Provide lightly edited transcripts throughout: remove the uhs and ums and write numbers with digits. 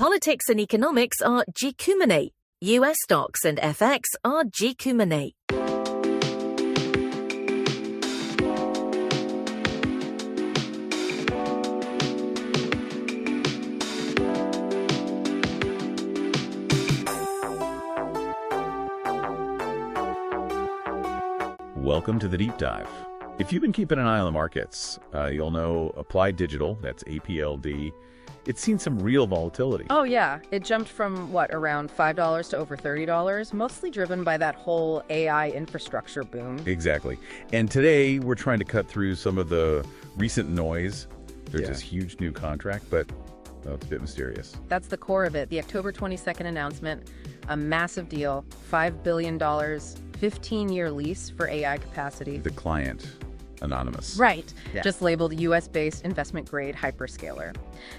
Politics and economics are G-Kuminate. US stocks and FX are G-Kuminate. Welcome to the Deep Dive. If you've been keeping an eye on the markets, you'll know Applied Digital, that's APLD, it's seen some real volatility. Oh, yeah. It jumped from, around $5 to over $30, mostly driven by that whole AI infrastructure boom. Exactly. And today, we're trying to cut through some of the recent noise. There's this huge new contract, but it's a bit mysterious. That's the core of it. The October 22nd announcement, a massive deal, $5 billion, 15-year lease for AI capacity. The client, anonymous. Right. Yeah. Just labeled US-based investment-grade hyperscaler.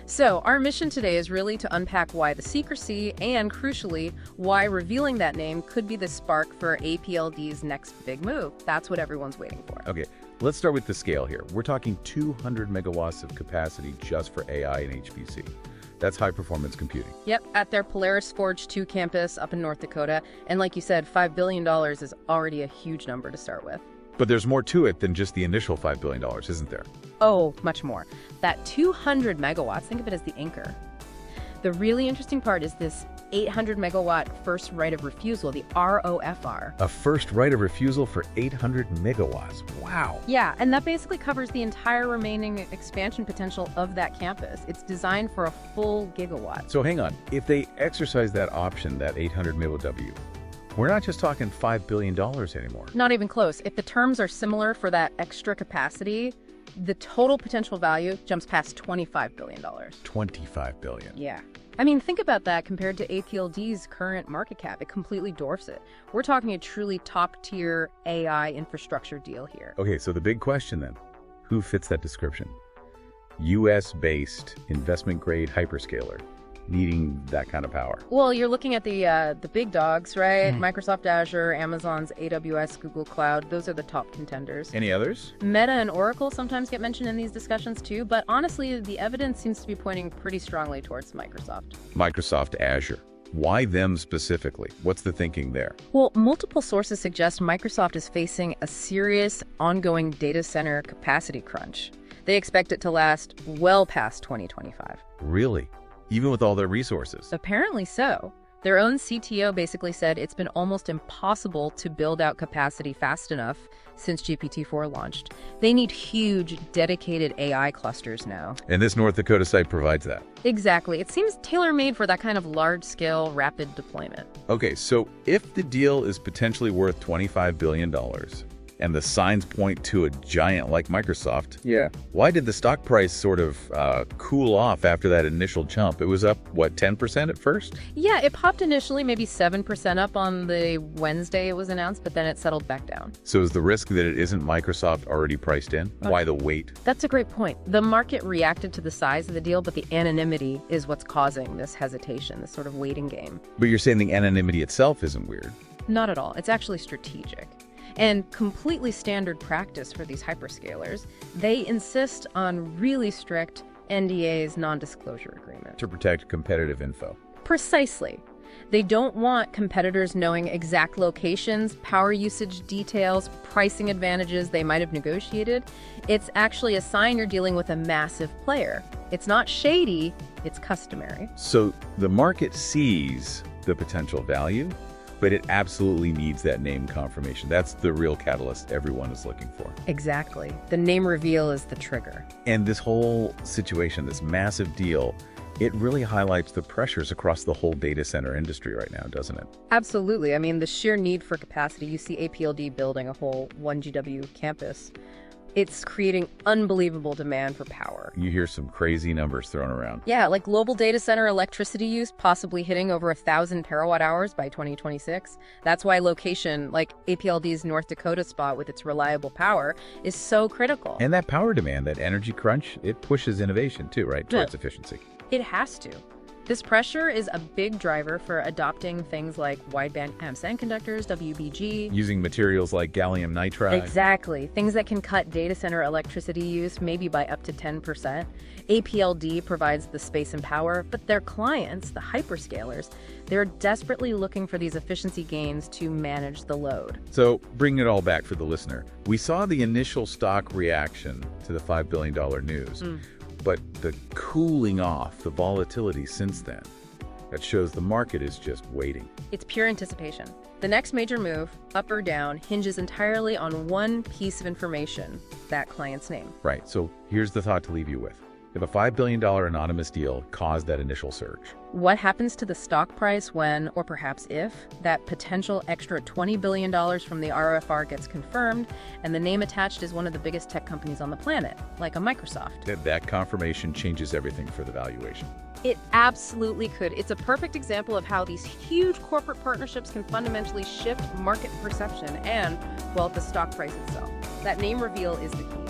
So our mission today is really to unpack why the secrecy and, crucially, why revealing that name could be the spark for APLD's next big move. That's what everyone's waiting for. Okay, let's start with the scale here. We're talking 200 megawatts of capacity just for AI and HPC. That's high-performance computing. Yep, at their Polaris Forge 2 campus up in North Dakota. And like you said, $5 billion is already a huge number to start with. But there's more to it than just the initial $5 billion, isn't there? Oh, much more. That 200 megawatts, think of it as the anchor. The really interesting part is this 800 megawatt first right of refusal, the ROFR. A first right of refusal for 800 megawatts. Wow. Yeah, and that basically covers the entire remaining expansion potential of that campus. It's designed for a full gigawatt. So hang on. If they exercise that option, that 800 MW, we're not just talking $5 billion anymore. Not even close. If the terms are similar for that extra capacity, the total potential value jumps past $25 billion. $25 billion. Yeah. I mean, think about that compared to APLD's current market cap. It completely dwarfs it. We're talking a truly top-tier AI infrastructure deal here. Okay, so the big question then, who fits that description? US-based investment-grade hyperscaler needing that kind of power. Well, you're looking at the big dogs, right? Microsoft Azure, Amazon's AWS, Google Cloud. Those are the top contenders. Any others? Meta and Oracle sometimes get mentioned in these discussions too, but honestly, the evidence seems to be pointing pretty strongly towards Microsoft. Microsoft Azure. Why them specifically? What's the thinking there? Well, multiple sources suggest Microsoft is facing a serious, ongoing data center capacity crunch. They expect it to last well past 2025. Really? Even with all their resources? Apparently so. Their own CTO basically said it's been almost impossible to build out capacity fast enough since GPT-4 launched. They need huge, dedicated AI clusters now. And this North Dakota site provides that? Exactly. It seems tailor-made for that kind of large-scale, rapid deployment. Okay, so if the deal is potentially worth $25 billion, and the signs point to a giant like Microsoft, why did the stock price sort of cool off after that initial jump? It was up, 10% at first? Yeah, it popped initially, maybe 7% up on the Wednesday it was announced, but then it settled back down. So is the risk that it isn't Microsoft already priced in? Why the wait? That's a great point. The market reacted to the size of the deal, but the anonymity is what's causing this hesitation, this sort of waiting game. But you're saying the anonymity itself isn't weird? Not at all. It's actually strategic. And completely standard practice for these hyperscalers. They insist on really strict NDAs, non-disclosure agreements. To protect competitive info. Precisely. They don't want competitors knowing exact locations, power usage details, pricing advantages they might have negotiated. It's actually a sign you're dealing with a massive player. It's not shady, it's customary. So the market sees the potential value, but it absolutely needs that name confirmation. That's the real catalyst everyone is looking for. Exactly. The name reveal is the trigger. And this whole situation, this massive deal, it really highlights the pressures across the whole data center industry right now, doesn't it? Absolutely. I mean, the sheer need for capacity. You see APLD building a whole 1GW campus. It's creating unbelievable demand for power. You hear some crazy numbers thrown around. Yeah, like global data center electricity use possibly hitting over 1,000 terawatt hours by 2026. That's why location, like APLD's North Dakota spot with its reliable power, is so critical. And that power demand, that energy crunch, it pushes innovation too, right? Towards efficiency. It has to. This pressure is a big driver for adopting things like wideband semiconductors, WBG. Using materials like gallium nitride. Exactly. Things that can cut data center electricity use maybe by up to 10%. APLD provides the space and power, but their clients, the hyperscalers, they're desperately looking for these efficiency gains to manage the load. So, bringing it all back for the listener, we saw the initial stock reaction to the $5 billion news. But the cooling off, the volatility since then, that shows the market is just waiting. It's pure anticipation. The next major move, up or down, hinges entirely on one piece of information, that client's name. Right, so here's the thought to leave you with. If a $5 billion anonymous deal caused that initial surge, what happens to the stock price when, or perhaps if, that potential extra $20 billion from the RFR gets confirmed and the name attached is one of the biggest tech companies on the planet, like a Microsoft? that confirmation changes everything for the valuation. It absolutely could. It's a perfect example of how these huge corporate partnerships can fundamentally shift market perception and, well, the stock price itself. That name reveal is the key.